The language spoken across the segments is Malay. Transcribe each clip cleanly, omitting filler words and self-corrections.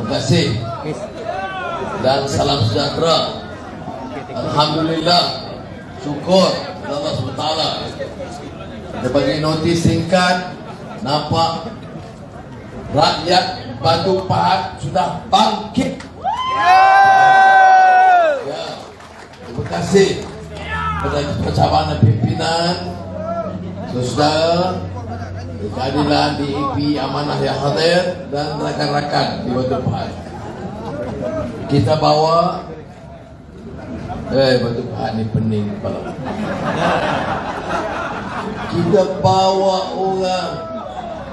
kasih dan salam sejahtera. Alhamdulillah, syukur Allah SWT. Kita bagi notis singkat, nampak rakyat Batu Pahat sudah bangkit. Ya, terima kasih kepada percabangan pimpinan, saudara keadilan di IP Amanah yang hadir dan rakan-rakan di Batu Pahat. Kita bawa Batu Pahat ni pening kepala. Kita bawa orang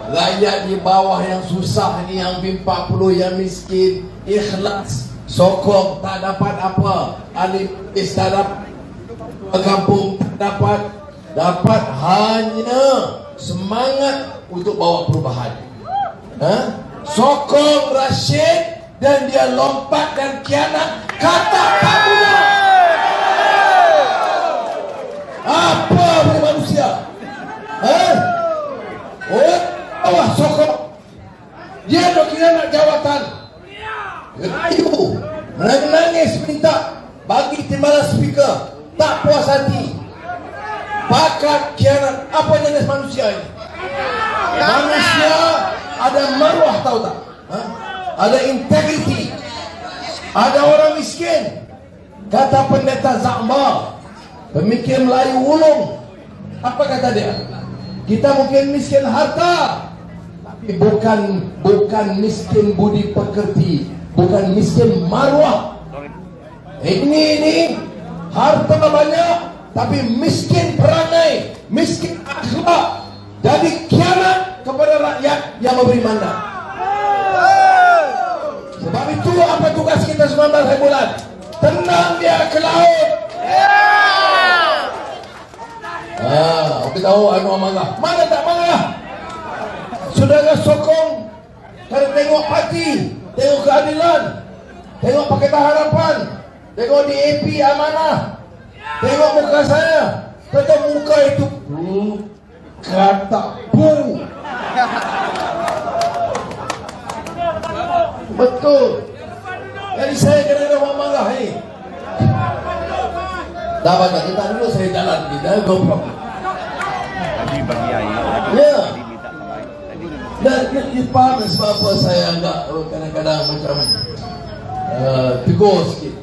rakyat di bawah yang susah ni, yang B40, yang miskin, ikhlas, sokong, tak dapat apa, ahli tak dapat, kampung tak dapat hanya semangat untuk bawa perubahan. Sokong Rashid dan dia lompat dan kianat kata Pak Buna. Apa boleh manusia? Bawah sokong. Dia nak kianat jawatan. Ayu menangis minta bagi timbalan speaker. Tak puas hati. Bakat kianat. Apa jenis manusia ini? Manusia ada maruah, tahu tak? Ada integriti. Ada orang miskin. Kata pendeta Zakmar, pemikir Melayu Wulung, apa kata dia? Kita mungkin miskin harta, tapi bukan miskin budi pekerti, bukan miskin maruah. Ini harta banyak, tapi miskin perangai, miskin akhlak. Jadi kianat kepada rakyat yang memberi mandat. Sebab itu apa tugas kita 19 bulan? Tendang dia ke laut. Kita tahu anu amanah. Mana tak marah? Saudara sokong. Kalau tengok parti, tengok keadilan, tengok Pakatan Harapan, tengok di AP Amanah, tengok muka saya, tetap muka itu kata betul. Jadi saya kena marah ni. Dah banyak kita dulu, saya jalan kita GoPro. Tadi bagi air. Ya. Dan faham sebab apa saya agak kadang-kadang macam tegur sikit,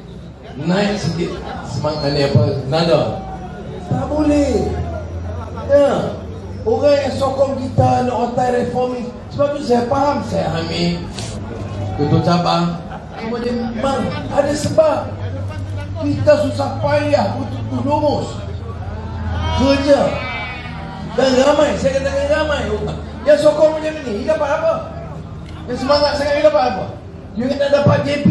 naik sikit semangat ni apa nada. Tak boleh. Ya. Orang yang sokong kita nak otai reformis. Sebab tu saya faham, saya Hamid, ketua cabang, kemudian memang ada sebab kita susah payah untuk rumus kerja. Dan ramai, saya katakan ramai yang sokong macam ni, dia dapat apa? Yang semangat sangat, dia dapat apa? Dia nak dapat JP,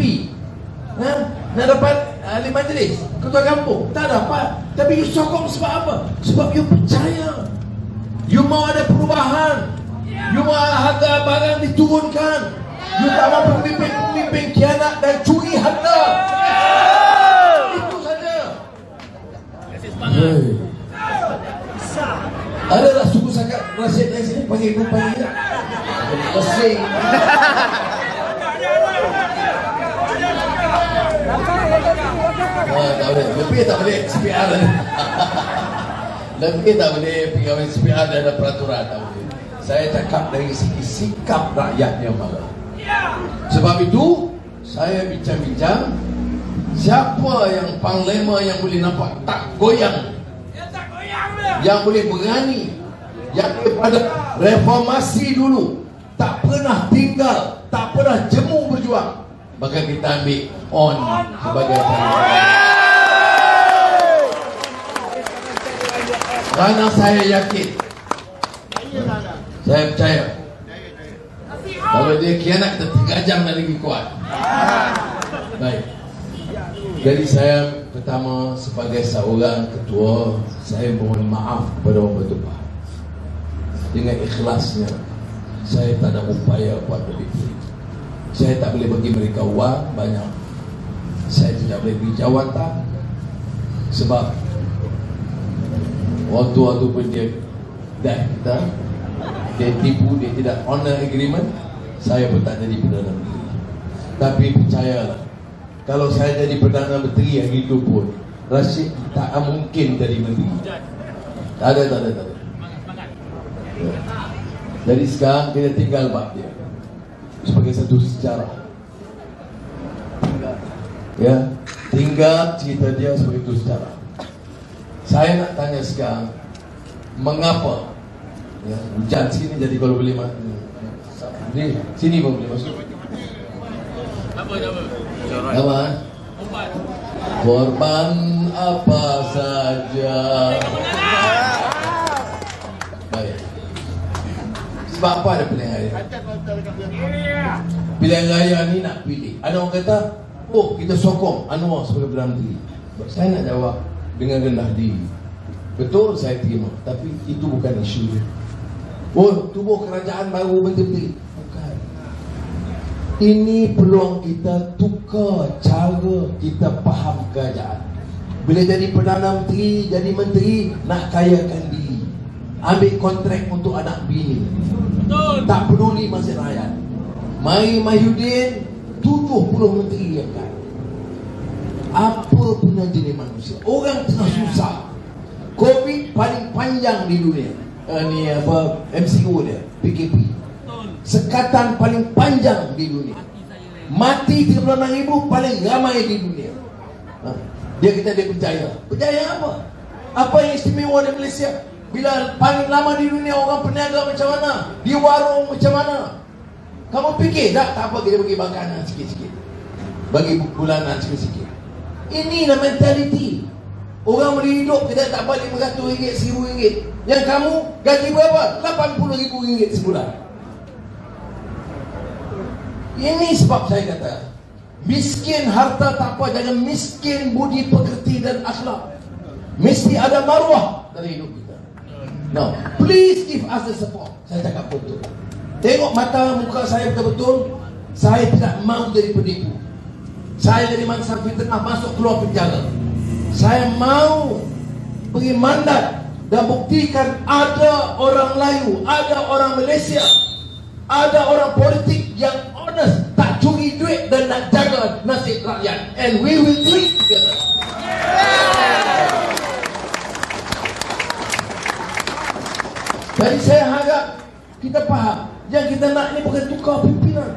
nak dapat ahli majlis, ketua kampung, tak dapat. Tapi you sokong sebab apa? Sebab you percaya, you mau ada perubahan, you mau harga barang diturunkan, you tak mahu pemimpin kianat dan curi harta. Itu saja. Adalah suku sangat Rashid dari sini panggil ibu panggil pesing. Tak boleh. Lebih tak boleh SPR. Lebih tak boleh pegawai SPR dan ada peraturan, tak boleh. Saya cakap dari segi sikap rakyat yang marah. Sebab itu saya bincang-bincang siapa yang panglima yang boleh nampak tak goyang, yang boleh berani, yang daripada reformasi dulu tak pernah tinggal, tak pernah jemu berjuang, maka kita ambil on sebagai panglima. Karena saya yakin, saya percaya kalau dia kianat, kita tergajang dan lagi kuat. Baik. Jadi saya pertama sebagai seorang ketua, saya mohon maaf kepada orang Batu Pahat. Dengan ikhlasnya, saya tak ada upaya buat begitu. Saya tak boleh bagi mereka wang banyak. Saya tidak boleh beri jawatan. Sebab waktu-waktu pun dia kita, dia tipu, dia tidak honor agreement, saya pun tak jadi Perdana Menteri. Tapi percayalah, kalau saya jadi Perdana Menteri yang hidup pun, Rashid tak mungkin jadi menteri. Tak ada. Ya. Jadi sekarang kita tinggal bab dia sebagai satu sejarah. Ya, tinggal cerita dia sebagai satu sejarah. Saya nak tanya sekarang, mengapa? Ya, hujan sini jadi kalau boleh ni sini pun boleh masuk. Apa? Korban apa saja. Baik. Sebab apa ada pilihan raya? Pilihan raya ni nak pilih. Ada orang kata, oh kita sokong Anwar sebagai Perdana Menteri. Saya nak jawab dengan rendah diri. Betul saya terima, tapi itu bukan isu dia. Oh, tubuh kerajaan baru menteri-menteri. Bukan. Ini peluang kita tukar cara kita faham kerajaan. Bila jadi Perdana Menteri, jadi menteri, nak kayakan diri, ambil kontrak untuk anak bini. Betul. Tak peduli nasib rakyat. Mari Mahyudin 70 menteri yang kan. Apa punya jenis manusia? Orang tengah susah. Covid paling panjang di dunia. Ni apa, MCO dia, PKP. Sekatan paling panjang di dunia. Mati 36,000 paling ramai di dunia. Dia kata dia percaya. Percaya apa? Apa yang istimewa di Malaysia? Bila paling lama di dunia, orang peniaga macam mana? Di warung macam mana? Kamu fikir tak apa kita bagi makanan sikit-sikit, bagi bulanan sikit-sikit. Inilah mentaliti. Orang boleh hidup, kita tak balik RM500, RM1,000. Yang kamu gaji berapa? RM80,000 sebulan. Ini sebab saya kata, miskin harta tak apa, jangan miskin budi pekerti dan akhlak. Mesti ada maruah dari hidup kita. Now, please give us the support. Saya cakap betul. Tengok mata muka saya betul-betul. Saya tidak mahu jadi penipu. Saya jadi mangsa fitnah, masuk keluar penjara. Saya mau beri mandat dan buktikan ada orang Melayu, ada orang Malaysia, ada orang politik yang honest, tak curi duit dan nak jaga nasib rakyat. And we will do it together. Jadi saya harap kita faham, yang kita nak ni bukan tukar pimpinan.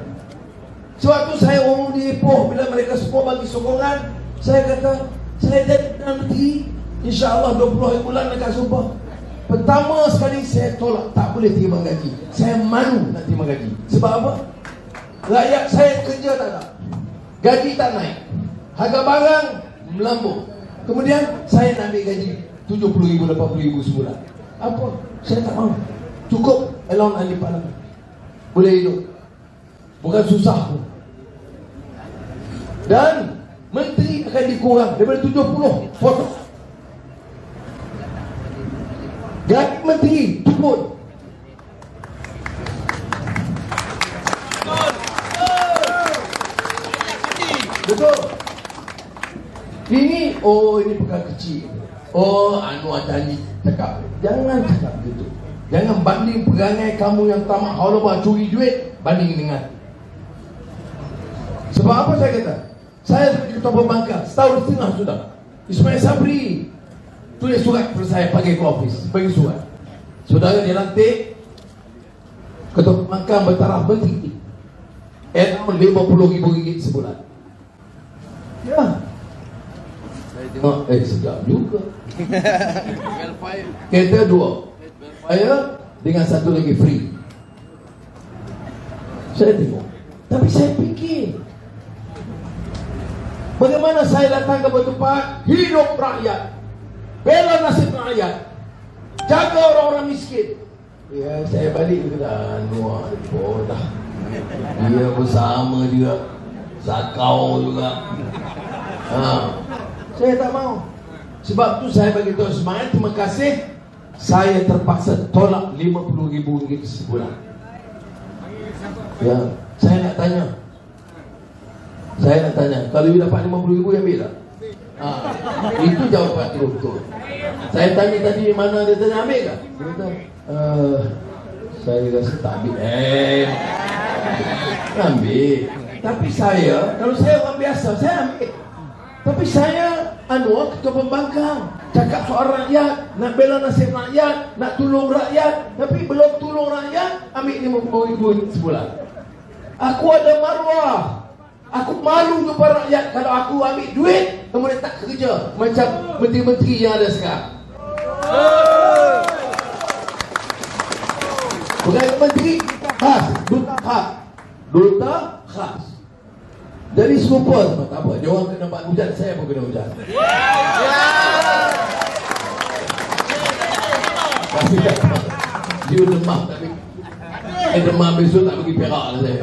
Sebab tu saya orang di Ipoh, bila mereka semua bagi sokongan, saya kata, saya jadi Perdana Menteri, insya-Allah 20 hari bulan dekat sumpah. Pertama sekali saya tolak, tak boleh terima gaji. Saya malu nak terima gaji. Sebab apa? Rakyat saya kerja tak ada, gaji tak naik, harga barang melambung. Kemudian saya nak ambil gaji 70,000, 80,000 sebulan. Apa? Saya tak mahu. Cukup allowance ahli parlimen, boleh hidup, bukan susah pun. Dan menteri akan dikurang daripada 70 potong. Gaji menteri turun. Betul. Ini, ini perkara kecil. Anwar janji cakap. Jangan cakap begitu. Jangan banding perangai kamu yang tamak haulabah curi duit banding dengan. Sebab apa saya kata? Saya sebagai ketua pembangkang setahun setengah sudah. Ismail Sabri tulis surat kepada saya, panggil ke office, bagi surat. Saudara dilantik ketua pembangkang bertaraf menteri, allowance RM50,000 sebulan. Ya, saya tengok, sedap juga. Kereta 2, welfare dengan satu lagi free. Saya tengok, tapi saya fikir, bagaimana saya datang ke tempat hidup rakyat, bela nasib rakyat, jaga orang-orang miskin. Ya, saya balik ke Anwar, dah. Dia bersama juga, zakau juga. Saya tak mau. Sebab tu saya bagi tahu Ismail, terima kasih. Saya terpaksa tolak RM50,000 sebulan. Ya, saya nak tanya, kalau you dapat RM50,000, ambil tak? Itu jawapan betul. Saya tanya tadi mana, dia tanya ambil tak? Dia kata, saya rasa tak ambil. Ambil. Tapi saya, kalau saya orang biasa, saya ambil. Tapi saya, ketua pembangkang, cakap soal rakyat, nak bela nasib rakyat, nak tolong rakyat, tapi belum tolong rakyat, ambil RM50,000 sebulan. Aku ada maruah. Aku malu kepada rakyat kalau aku ambil duit, kemudian tak kerja macam menteri-menteri yang ada sekarang. Bukan menteri khas, duta khas. Duta khas. Jadi super semua, tak apa. Dia orang kena buat hujan, saya pun kena hujan. Tapi tak apa. Dia demam tapi demam besok tak pergi Perak lah saya.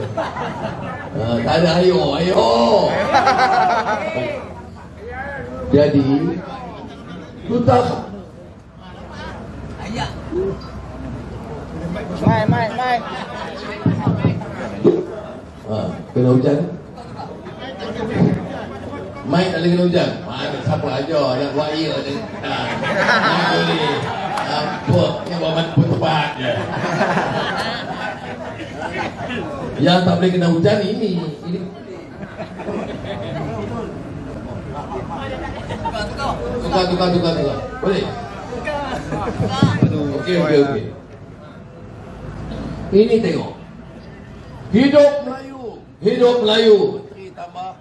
Tak ada ayo. Jadi duta khas. Mai. Kena hujan. Mai tak boleh kena hujan. Siapa aja nak buat air je. Tak boleh. Apa yang buat tempat je. Yang tak boleh kena hujan ini. Tukar. Boleh? Okey. Ini tengok. Hidup Melayu. Menteri tambah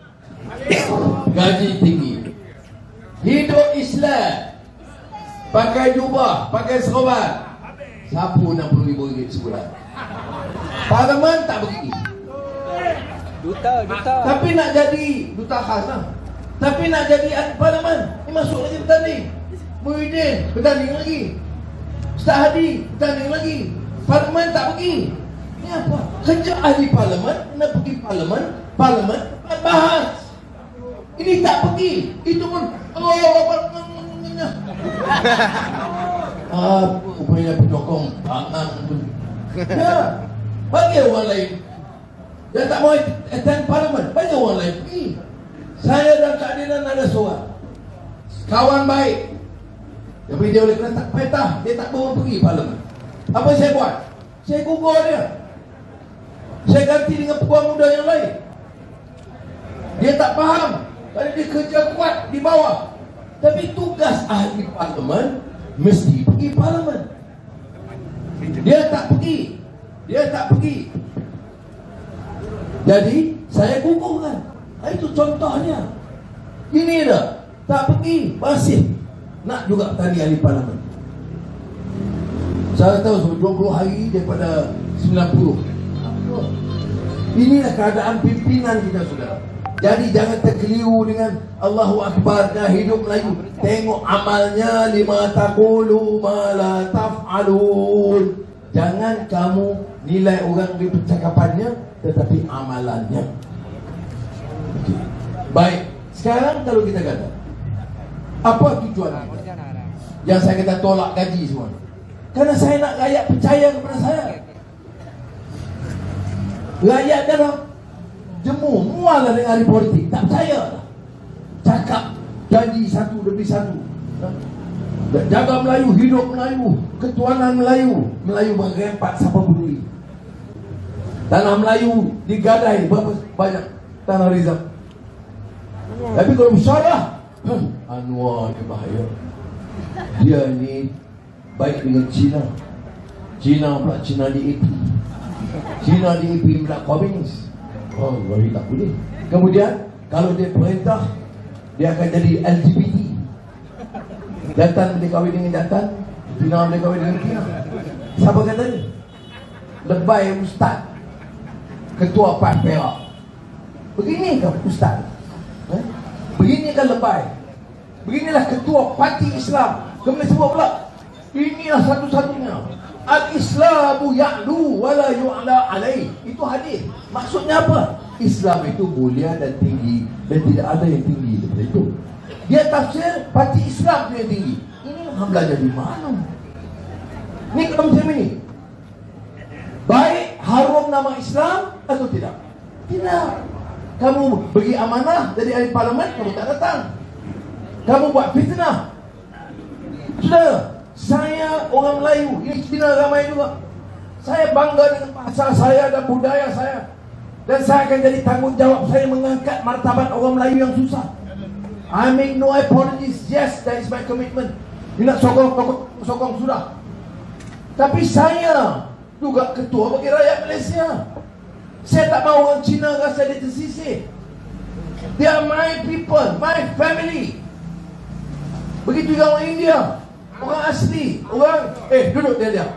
gaji tinggi. Hidup Islam. Pakai jubah, pakai serban. Sapu RM60,000 sebulan. Parlimen tak begini. Duta. Tapi nak jadi duta khas lah. Tapi nak jadi ahli parlimen, ni masuk lagi bertanding. Muhyiddin bertanding lagi. Ustaz Hadi bertanding lagi. Parlimen tak pergi. Ni apa? Kerja ahli parlimen, nak pergi parlimen bahas. Ini tak pergi. Itu pun rupanya penyokong pangan tu. Ya, bagi orang lain. Dia tak mau attend parlimen, bagi orang lain pergi. Saya dan Kak Dinan ada seorang kawan baik, tapi dia oleh kerana tak petah, dia tak mau pergi parlimen. Apa saya buat? Saya gugur dia. Saya ganti dengan peguam muda yang lain. Dia tak faham. Kalau dia kerja kuat di bawah. Tapi tugas ahli parlimen mesti pergi parlimen. Dia tak pergi. Jadi saya gugurkan. Itu contohnya. Ini dah. Tak pergi. Masih nak juga tadi ahli parlimen. Saya tahu 20 hari daripada 90. Inilah keadaan pimpinan kita, saudara. Jadi jangan terkeliru dengan Allahu Akbar dah hidup Melayu. Tengok amalnya, lima taqulu ma la taf'alun. Jangan kamu nilai orang di percakapannya, tetapi amalannya. Okay. Baik, sekarang kalau kita kata apa tujuan kita? Yang saya kata tolak gaji semua. Karena saya nak rakyat percaya kepada saya. Rakyat dah jemu, mual lah dengan ahli politik. Tak percaya lah. Cakap janji satu demi satu. Jaga Melayu, hidup Melayu, ketuanan Melayu. Melayu berempat siapa peduli. Tanah Melayu digadai berapa banyak tanah rizal. Tapi kalau bersyarah, Anwar dia bahaya. Dia ni baik dengan Cina. Cina pula Cina DAP. Cina DAP pula komunis. Oh, lari tak boleh. Kemudian kalau dia perintah, dia akan jadi LGBT. Jantan boleh kahwin dengan jantan, Tina boleh kahwin dengan Tina. Siapa kata ni? Lebay ustaz, ketua PAS Perak. Begini kan ustaz? Begini kan lebay? Beginilah ketua parti Islam. Kemudian sebut pula, inilah satu-satunya al-Islamu ya'lu wa la yu'la alaih. Itu hadis. Maksudnya apa? Islam itu mulia dan tinggi, dan tidak ada yang tinggi daripada itu. Dia tafsir parti Islam yang tinggi. Ini orang belajar di mana? Ini kalau macam ini, baik harum nama Islam atau tidak? Tidak. Kamu bagi amanah dari ahli parlimen, kamu tak datang. Kamu buat fitnah. Sudah. Saya orang Melayu, ini Cina ramai juga. Saya bangga dengan bahasa saya dan budaya saya. Dan saya akan jadi tanggungjawab saya mengangkat martabat orang Melayu yang susah. I make no apologies. Yes, that is my commitment. Dia nak sokong sudah. Tapi saya juga ketua bagi rakyat Malaysia. Saya tak mahu orang Cina rasa dia tersisih. They are my people, my family. Begitu juga orang India, orang asli, orang duduk dia.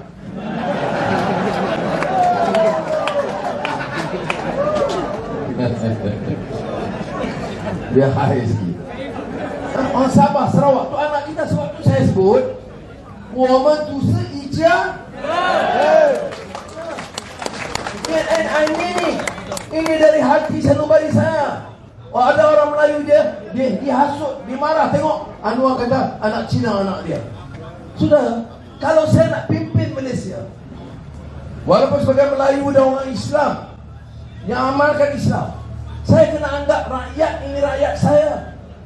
Dia high sikit. Orang Sabah, Sarawak tu anak kita, sebab tu saya sebut woman tu seija. And I mean it. Ini dari hati sanubari saya. Ada orang Melayu dia dihasut, dimarah. Tengok Anwar kata anak Cina anak dia. Sudah, kalau saya nak pimpin Malaysia, walaupun sebagai Melayu dan orang Islam yang amalkan Islam, saya kena anggap rakyat ini rakyat saya.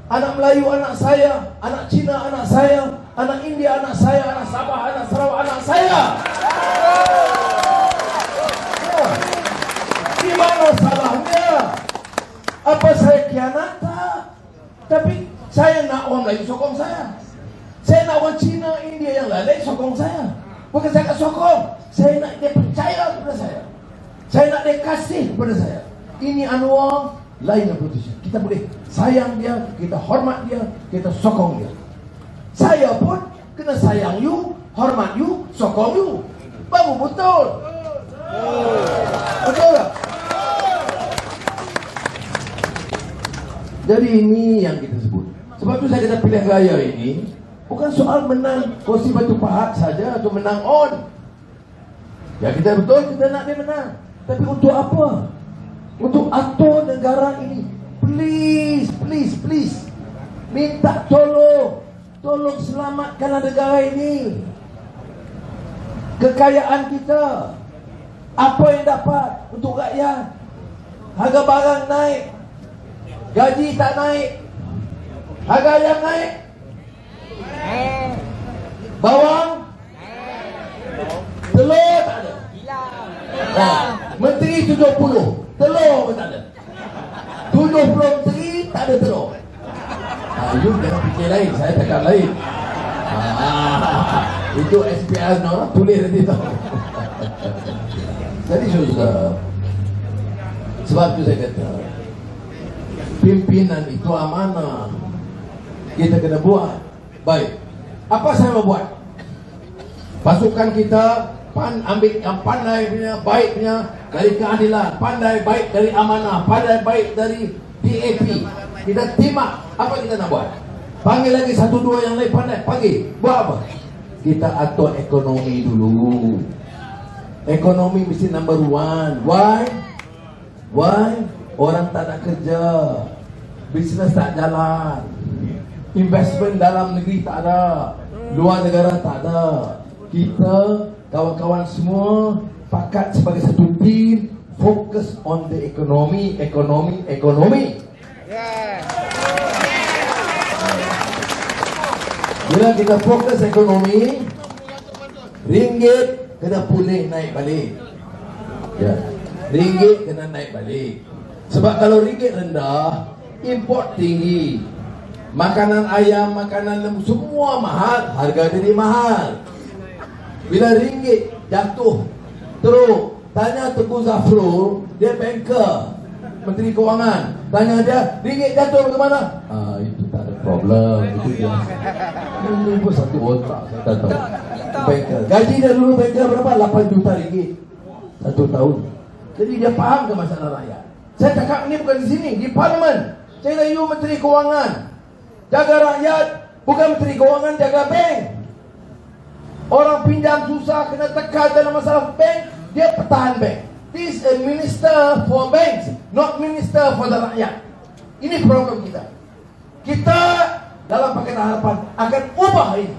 Anak Melayu anak saya, anak Cina anak saya, anak India anak saya, anak Sabah, anak Sarawak anak saya. Di mana salahnya? Apa saya khianat? Tak. Tapi saya nak orang Melayu sokong saya. Saya nak orang Cina, India yang lain sokong saya. Bukan saya nak sokong. Saya nak dia percaya kepada saya. Saya nak dia kasih kepada saya. Ini Anwar, lain politician. Kita boleh sayang dia, kita hormat dia, kita sokong dia. Saya pun kena sayang you, hormat you, sokong you. Baru betul. Betul tak? Jadi ini yang kita sebut. Sebab tu saya kata pilihan raya ini bukan soal menang kursi Batu Pahat saja atau menang on. Ya kita betul kita nak dia menang. Tapi untuk apa? Untuk atur negara ini. Please, please, please. Minta tolong. Tolong selamatkanlah negara ini. Kekayaan kita. Apa yang dapat untuk rakyat? Harga barang naik. Gaji tak naik. Harga ayam naik. Bawang. Telur tak ada. Menteri 70. Telur pun tak ada. 70 menteri tak ada telur. You jangan fikir lain. Saya cakap lain. Itu SPR no, tulis nanti tu. Jadi susah. Sebab tu saya kata pimpinan itu amanah. Kita kena buat baik. Apa saya mau buat? Pasukan kita ambil yang pandai punya, baik punya dari keadilan, pandai baik dari amanah, pandai baik dari DAP. Kita team up. Apa kita nak buat? Panggil lagi 1-2 yang lain pandai. Panggil. Buat apa? Kita atur ekonomi dulu. Ekonomi mesti number 1. Why? Orang tak nak kerja. Bisnes tak jalan. Investment dalam negeri tak ada. Luar negara tak ada. Kita, kawan-kawan semua pakat sebagai satu tim, fokus on the ekonomi. Bila kita fokus ekonomi, ringgit kena pulih naik balik. Ya, ringgit kena naik balik. Sebab kalau ringgit rendah, import tinggi. Makanan ayam, makanan lembu semua mahal, harga jadi mahal. Bila ringgit jatuh teruk, tanya Tengku Zafrul, dia banker, Menteri Kewangan. Tanya dia, ringgit jatuh bagaimana? Itu tak ada problem. Itu dia. Ini pun satu otak, saya tak tahu. Banker. Gaji dia dulu banker berapa? 8 juta ringgit 1 tahun. Jadi dia faham ke masalah rakyat. Saya cakap ini bukan di sini, di parlimen. Saya kata, you Menteri Kewangan, jaga rakyat, bukan Menteri Kewangan jaga bank. Orang pinjam susah, kena tekan dalam masalah bank, dia pertahan bank. This is a minister for banks, not minister for the rakyat. Ini problem kita. Kita dalam Pakatan Harapan akan ubah ini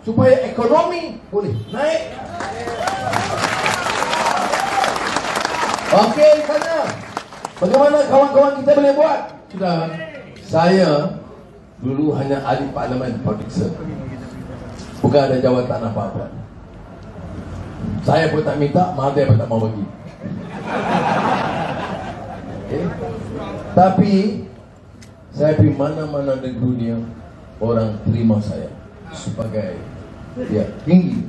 supaya ekonomi boleh naik. Okey, tanya, bagaimana kawan-kawan kita boleh buat? Sudah, saya dulu hanya ahli parlimen producer. Bukan ada jawatan apa-apa. Saya pun tak minta, Mahathir pun tak mau bagi. Okay? Tapi saya pergi mana-mana di dunia, orang terima saya sebagai tinggi.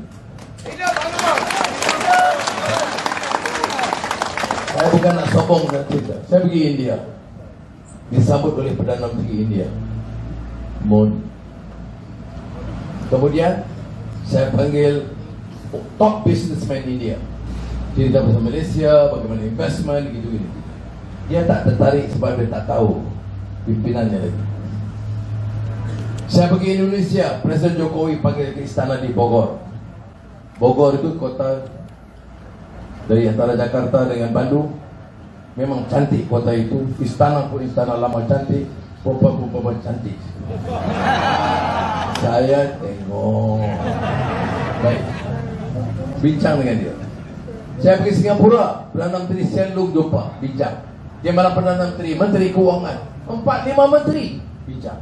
Saya bukan nak sombong dan cerita. Saya pergi India, disambut oleh Perdana Menteri India, Modi. Kemudian saya panggil top businessman India, cerita pasal Malaysia, bagaimana investment, gitu-gitu. Dia tak tertarik sebab dia tak tahu pimpinannya lagi. Saya pergi Indonesia, Presiden Jokowi panggil ke istana di Bogor. Bogor itu kota dari antara Jakarta dengan Bandung. Memang cantik kota itu. Istana pun istana lama cantik, perempuan-perempuan cantik. Saya tengok. Baik, bincang dengan dia. Saya pergi Singapura, Perdana Menteri Sien Loong jumpa, bincang. Dia malah Perdana Menteri, Menteri Keuangan, 4-5 menteri bincang.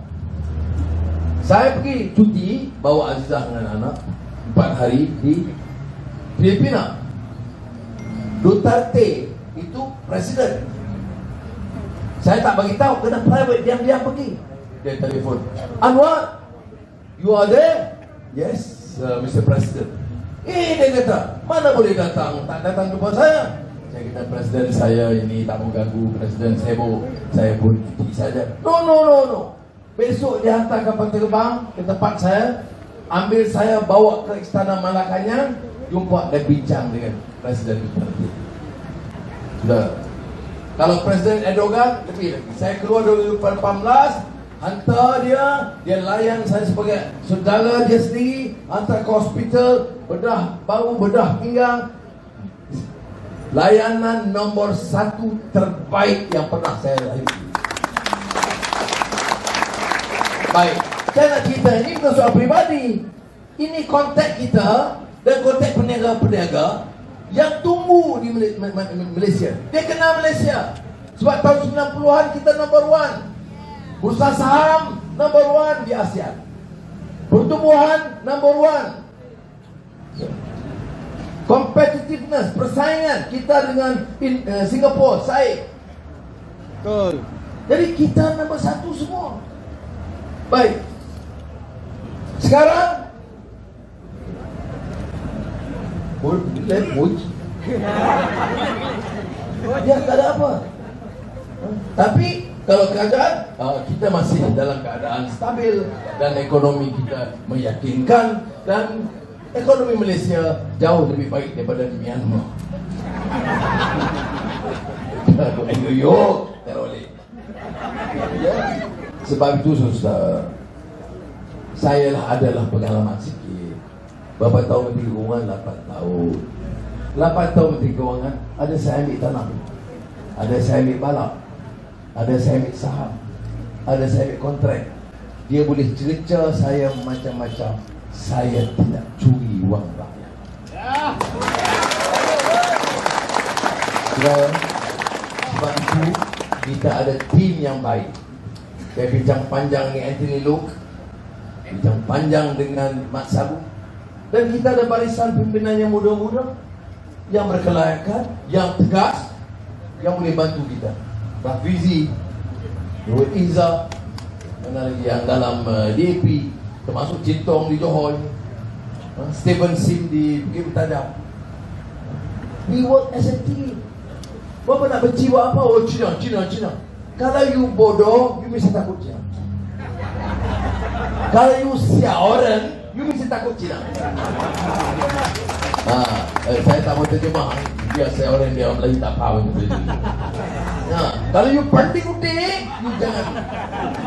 Saya pergi cuti, bawa Azizah dengan anak 4 hari di Filipina. Duterte itu presiden. Saya tak bagi tahu, kena private, diam-diam pergi. Dia telefon, Anwar, you are there? Yes, Mr. President. Dia kata, mana boleh datang? Tak datang jumpa saya. Saya kata, Presiden saya ini tak mau ganggu, Presiden sibuk, saya pun cuti saja. No. Besok dia hantar kapal terbang ke tempat saya, ambil saya bawa ke Istana Malacanang, jumpa dan bincang dengan Presiden Duterte. Sudah. Kalau Presiden Erdogan, lebih lagi. Saya keluar 2018, hantar dia layan saya sebagai saudara dia sendiri, hantar ke hospital, bedah bahu, bedah pinggang. Layanan nombor 1 terbaik yang pernah saya lalui. Baik, saya nak cerita ini bukan soal peribadi. Ini konteks kita dan konteks peniaga-peniaga yang tumbuh di Malaysia. Dia kenal Malaysia sebab tahun 90-an kita number 1. Bursa saham number 1 di ASEAN. Pertumbuhan number 1. Competitiveness, persaingan kita dengan Singapura, saing. Betul. Jadi kita nombor 1 semua. Baik. Sekarang dia tak ada apa. Tapi kalau keadaan kita masih dalam keadaan stabil dan ekonomi kita meyakinkan dan ekonomi Malaysia jauh lebih baik daripada di Myanmar. New York teroleh. Sebab itu susah. Saya adalah pengalaman sikit. Berapa tahun Menteri Keuangan? 8 tahun. 8 tahun Menteri Keuangan, ada saya ambil tanah, ada saya ambil balap, ada saya ambil saham, ada saya ambil kontrak. Dia boleh cerca saya macam-macam. Saya tidak curi wang rakyat. Sebab itu kita ada tim yang baik. Saya bincang panjang dengan Anthony Loke, bincang panjang dengan Mat Sabu, dan kita ada barisan pimpinan yang muda-muda, yang berkelayakan, yang tegas, yang boleh bantu kita. Rafizi, Nur Izzah, mana lagi yang dalam DAP, termasuk Cintong di Johor, Stephen Sim di Bukit Tajam. We work as a team. Bapa nak benci buat apa? Oh, Cina. Kalau you bodoh, you mesti takut Cina. Kalau you siap orang, you mesti takut Cina. Saya tak mau terjemah. Biar saya orang dia Melayu tak faham. Kalau you penting-penting, you jangan.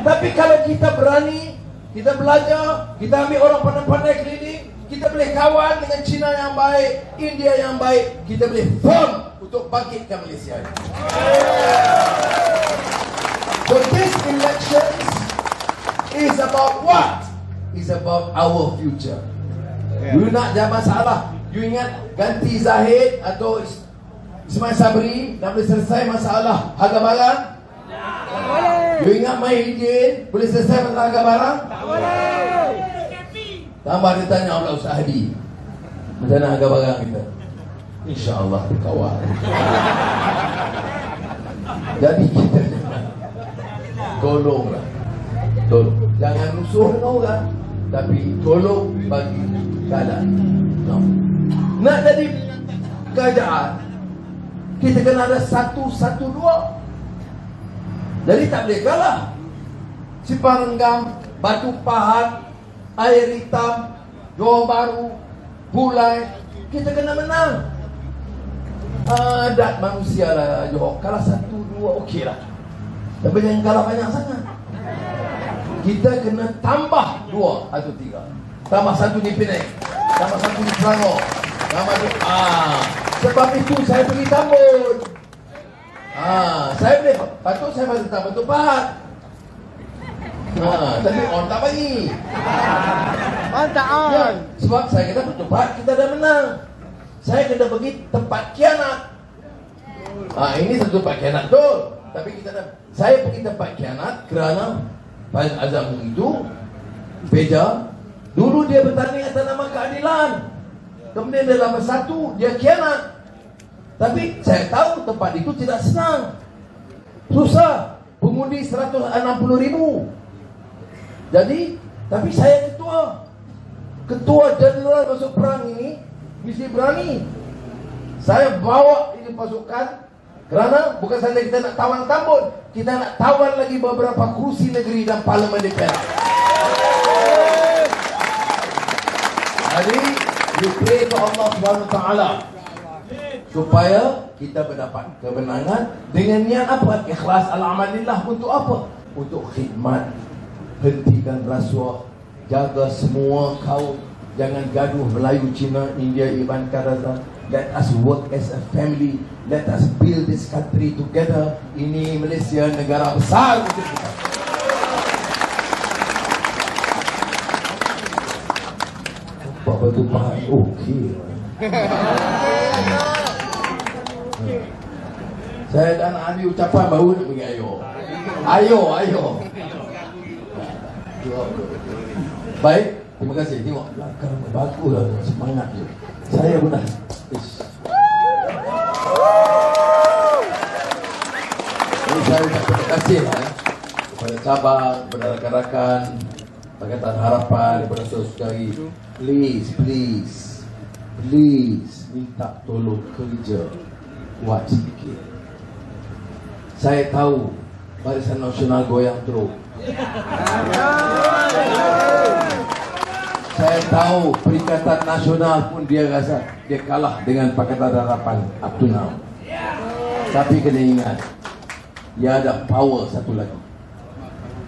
Tapi kalau kita berani, kita belajar, kita ambil orang pandai-pandai keliling, kita boleh kawan dengan Cina yang baik, India yang baik, kita boleh firm untuk bangkitkan Malaysia. So this election is about what? It's about our future. You nak jangan masalah. You ingat ganti Zahid atau Ismail Sabri nak boleh selesai masalah harga barang? Tak boleh. You ingat Mahyidin boleh selesai masalah harga barang? Tak boleh. Tambah dia tanya Allah Ustaz Hadi, macam mana harga barang kita? InsyaAllah berkawal. Jadi kita tolonglah. Tolong. Jangan musuh dengan orang, tapi tolong bagi keadaan. No. Nak jadi kerajaan, kita kena ada 1-1-2. Jadi tak boleh kalah. Ciparenggam, Batu Pahat, Air Hitam, Johor Bahru, Bulai, kita kena menang. Adat manusia lah Johor. Kalah 1-2 okey lah, tapi jangan kalah banyak sangat. Kita kena tambah 2 atau 3. Tambah 1 di Penang, tambah 1 di Selangor, tambah 2. Sebab itu saya pergi Tambun. Saya boleh, patut saya masuk tambah Batu Pahat. Tapi on tak bagi. On tak on. Ya, sebab saya kata Batu Pahat kita dah menang. Saya kena pergi tempat kianat. Ini satu tempat kianat betul. Tapi kita dah, saya pergi tempat kianat kerana Faiz Azam itu Beja. Dulu dia bertanding atas nama keadilan. Kemudian dia lama satu, dia kianat. Tapi saya tahu tempat itu tidak senang. Susah. Pengundi 160,000. Jadi, tapi saya ketua. Ketua jeneral masuk perang ini mesti berani. Saya bawa ini pasukan kerana bukan saja kita nak tawan Tambun, kita nak tawan lagi beberapa kursi negeri dan parlimen DPR. Jadi, we pray to Allah SWT supaya kita mendapat kemenangan dengan niat apa? Ikhlas al-amalillah. Untuk apa? Untuk khidmat. Hentikan rasuah, jaga semua kaum, jangan gaduh Melayu, Cina, India, Iban, Karaza. Let us work as a family. Let us build this country together. Ini Malaysia, negara besar untuk kita. Batu Pahat okey. Saya dah nak ambil ucapan baru nak pergi ayo. Baik, terima kasih. Tengok belakang baguslah, semangat je. Saya pun dah. Jadi saya ucap terima kasih kepada cabang, kepada rakan-rakan Pakatan Harapan, kepada saudari. Please minta tolong kerja, buat sedikit. Saya tahu Barisan Nasional goyang teruk. Saya tahu Perikatan Nasional pun dia rasa dia kalah dengan Pakatan Harapan up to now. Tapi kena ingat, dia ada power satu lagi.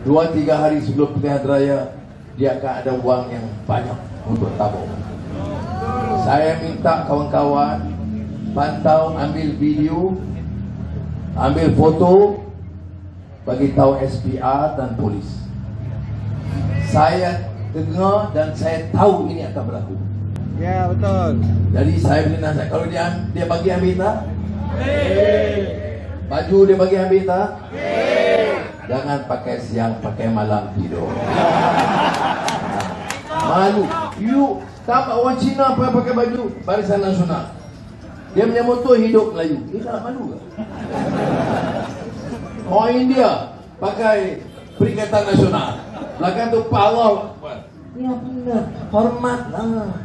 2-3 hari sebelum pilihan raya, dia akan ada wang yang banyak untuk tabung. Saya minta kawan-kawan pantau, ambil video, ambil foto, bagi tahu SPR dan polis. Saya dengar dan saya tahu ini akan berlaku. Ya, betul. Jadi saya boleh nasihat, kalau dia bagi ambil tak? Baju dia bagi ambil tak? Jangan pakai siang, pakai malam tidur. Malu. You tak orang Cina apa pakai baju Barisan Nasional. Dia punya motor hidup Melayu. Dia tak malu ke? Orang India pakai Perikatan Nasional. Belakang tu Allah. Ya benar. Hormatlah.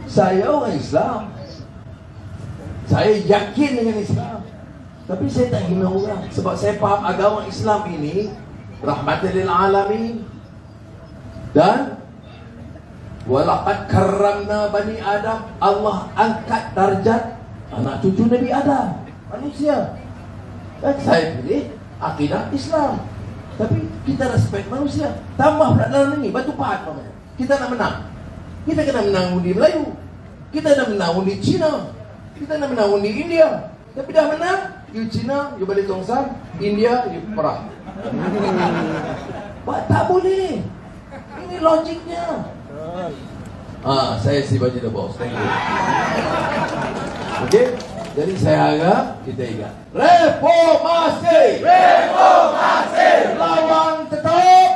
Saya orang Islam. Saya yakin dengan Islam. Tapi saya tak hina orang. Sebab saya faham agama Islam ini rahmatan lil alamin. Dan walaqad karramna bani Adam. Allah angkat darjat anak cucu Nabi Adam, manusia. Dan saya pilih akidah Islam. Tapi kita respect manusia. Tambah pula dalam ini Batu Pahat namanya. Kita nak menang. Kita kena menang undi Melayu. Kita nak menang undi Cina. Kita nak menang undi India. Tapi dah menang, you Cina, you balik Tongsar, India, you perang. Tak boleh. Ini logiknya. Saya si baju the boss. Thank you. Okey. Jadi saya harap kita ingat reformasi. Lawan tetap.